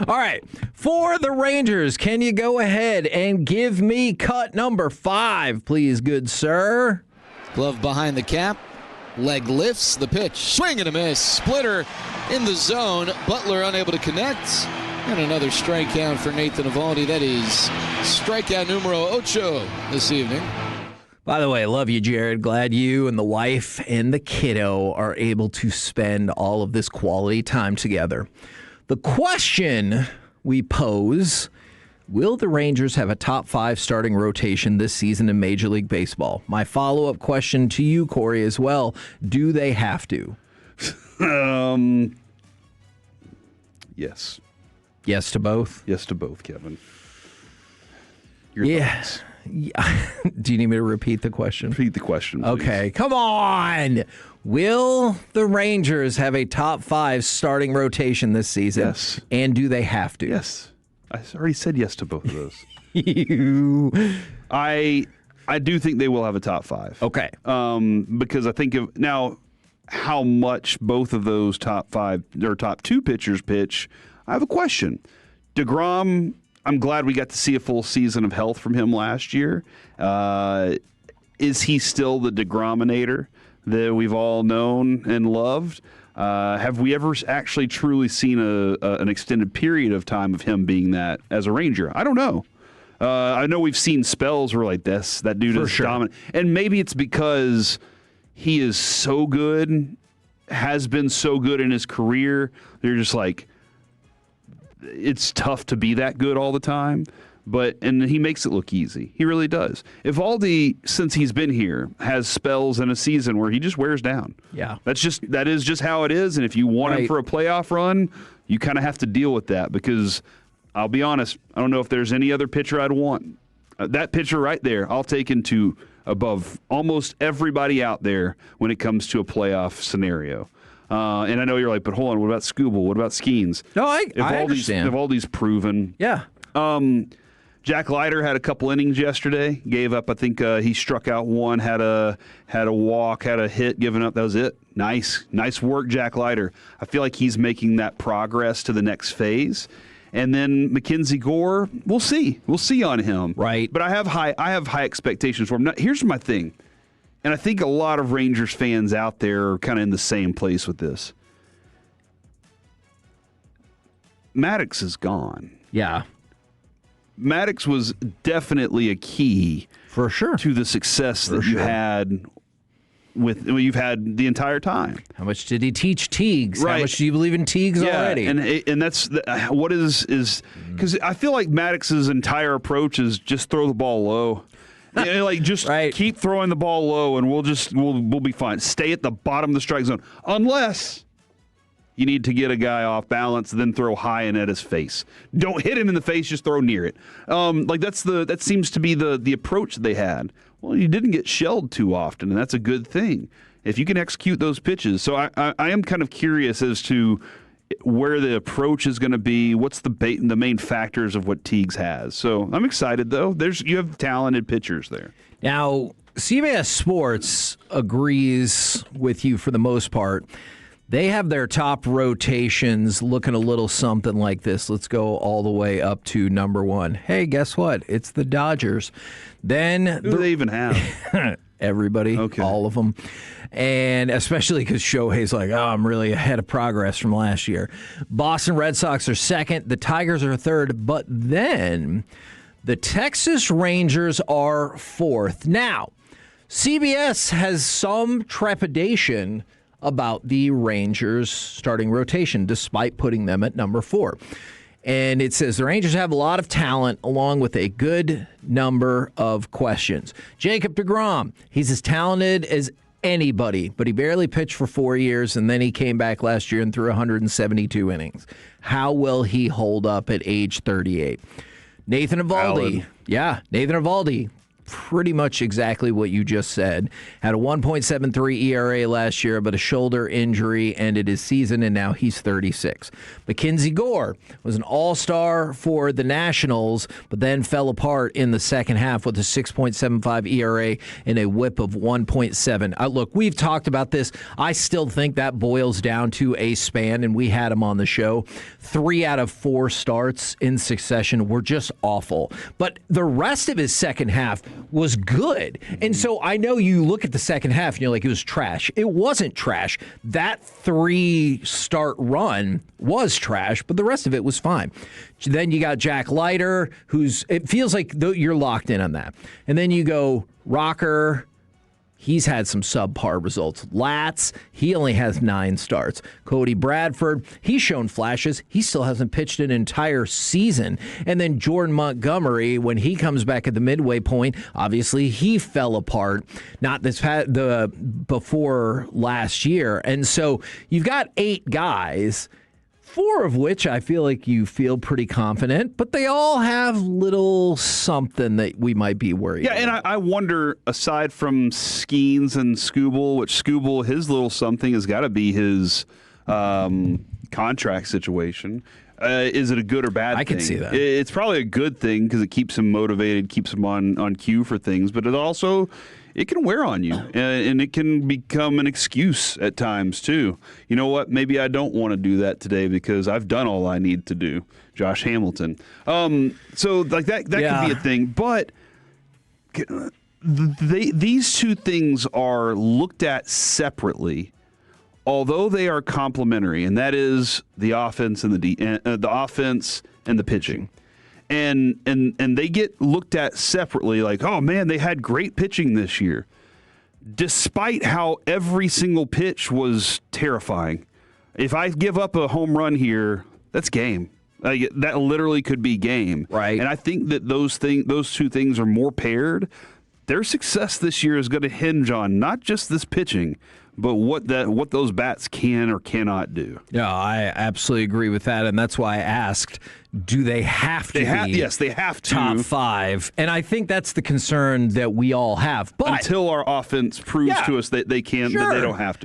All right. For the Rangers, can you go ahead and give me cut number 5, please, good sir? Glove behind the cap. Leg lifts. The pitch. Swing and a miss. Splitter in the zone. Butler unable to connect. And another strikeout for Nathan Eovaldi. That is strikeout numero 8 this evening. By the way, love you, Jared. Glad you and the wife and the kiddo are able to spend all of this quality time together. The question we pose, will the Rangers have a top 5 starting rotation this season in Major League Baseball? My follow-up question to you, Corey, as well, do they have to? Yes. Yes to both? Yes to both, Kevin. Your thoughts? Yeah. Do you need me to repeat the question? Repeat the question, please. Okay, come on. Will the Rangers have a top 5 starting rotation this season? Yes. And do they have to? Yes. I already said yes to both of those. I do think they will have a top 5. Okay. Because I think of now how much both of those top 5 or top 2 pitchers pitch. I have a question. deGrom, I'm glad we got to see a full season of health from him last year. Is he still the deGrominator that we've all known and loved? Have we ever actually truly seen an extended period of time of him being that as a Ranger? I don't know. I know we've seen spells where like this, that dude is dominant. And maybe it's because he is so good, has been so good in his career. They're just like, it's tough to be that good all the time. And he makes it look easy. He really does. Eovaldi, since he's been here, has spells in a season where he just wears down. Yeah. That is just how it is. And if you want him for a playoff run, you kind of have to deal with that because I'll be honest, I don't know if there's any other pitcher I'd want. That pitcher right there, I'll take into above almost everybody out there when it comes to a playoff scenario. And I know you're like, but hold on, what about Skubal? What about Skeens? No, I understand. Eovaldi's proven. Yeah. Jack Leiter had a couple innings yesterday. Gave up, I think he struck out one, had a walk, had a hit, given up. That was it. Nice work, Jack Leiter. I feel like he's making that progress to the next phase. And then Mackenzie Gore, we'll see. We'll see on him. Right. But I have high expectations for him. Now, here's my thing, and I think a lot of Rangers fans out there are kind of in the same place with this. Maddox is gone. Yeah. Maddox was definitely a key for sure to the success that you had you've had the entire time. How much did he teach Teagues? Right. How much do you believe in Teagues already? And that's what is because I feel like Maddox's entire approach is just throw the ball low. Keep throwing the ball low, and we'll be fine. Stay at the bottom of the strike zone, unless you need to get a guy off balance, then throw high and at his face. Don't hit him in the face, just throw near it. That seems to be the approach that they had. Well, you didn't get shelled too often, and that's a good thing if you can execute those pitches. So I am kind of curious as to where the approach is going to be. What's the main factors of what Teagues has? So I'm excited though. You have talented pitchers there. Now, CBS Sports agrees with you for the most part. They have their top rotations looking a little something like this. Let's go all the way up to number 1. Hey, guess what? It's the Dodgers. Then who do they even have? Everybody, all of them. And especially because Shohei's like, I'm really ahead of progress from last year. Boston Red Sox are second. The Tigers are third. But then the Texas Rangers are fourth. Now, CBS has some trepidation about the Rangers starting rotation, despite putting them at number 4. And it says the Rangers have a lot of talent along with a good number of questions. Jacob deGrom, he's as talented as anybody, but he barely pitched for 4 years, and then he came back last year and threw 172 innings. How will he hold up at age 38? Nathan Eovaldi. Yeah, Nathan Eovaldi. pretty much exactly what you just said. Had a 1.73 ERA last year, but a shoulder injury ended his season, and now he's 36. Mackenzie Gore was an all-star for the Nationals, but then fell apart in the second half with a 6.75 ERA and a whip of 1.7. Look, we've talked about this. I still think that boils down to a span, and we had him on the show. 3 out of 4 starts in succession were just awful. But the rest of his second half was good. And so I know you look at the second half and you're like, it was trash. It wasn't trash. That 3-start run was trash, but the rest of it was fine. Then you got Jack Leiter, it feels like you're locked in on that. And then you go Rocker. He's had some subpar results. Latz, he only has 9 starts. Cody Bradford, he's shown flashes. He still hasn't pitched an entire season. And then Jordan Montgomery, when he comes back at the midway point, obviously he fell apart. Not before last year. And so you've got 8 guys, 4 of which I feel like you feel pretty confident, but they all have little something that we might be worried about. And I wonder, aside from Skeens and Skubal, which Skubal, his little something has got to be his contract situation. Is it a good or bad thing? I can see that. It's probably a good thing because it keeps him motivated, keeps him on cue for things, but it can wear on you, and it can become an excuse at times, too. You know what? Maybe I don't want to do that today because I've done all I need to do. Josh Hamilton. So like that could be a thing. But these two things are looked at separately, although they are complementary, and that is the offense and the offense and the pitching. And they get looked at separately, like, oh man, they had great pitching this year, despite how every single pitch was terrifying. If I give up a home run here, that's game. That literally could be game. Right. And I think that those two things are more paired. Their success this year is going to hinge on not just this pitching, but what those bats can or cannot do. Yeah, I absolutely agree with that, and that's why I asked, do they have to be yes, they have to. Top 5? And I think that's the concern that we all have. But until our offense proves to us that they can, that they don't have to.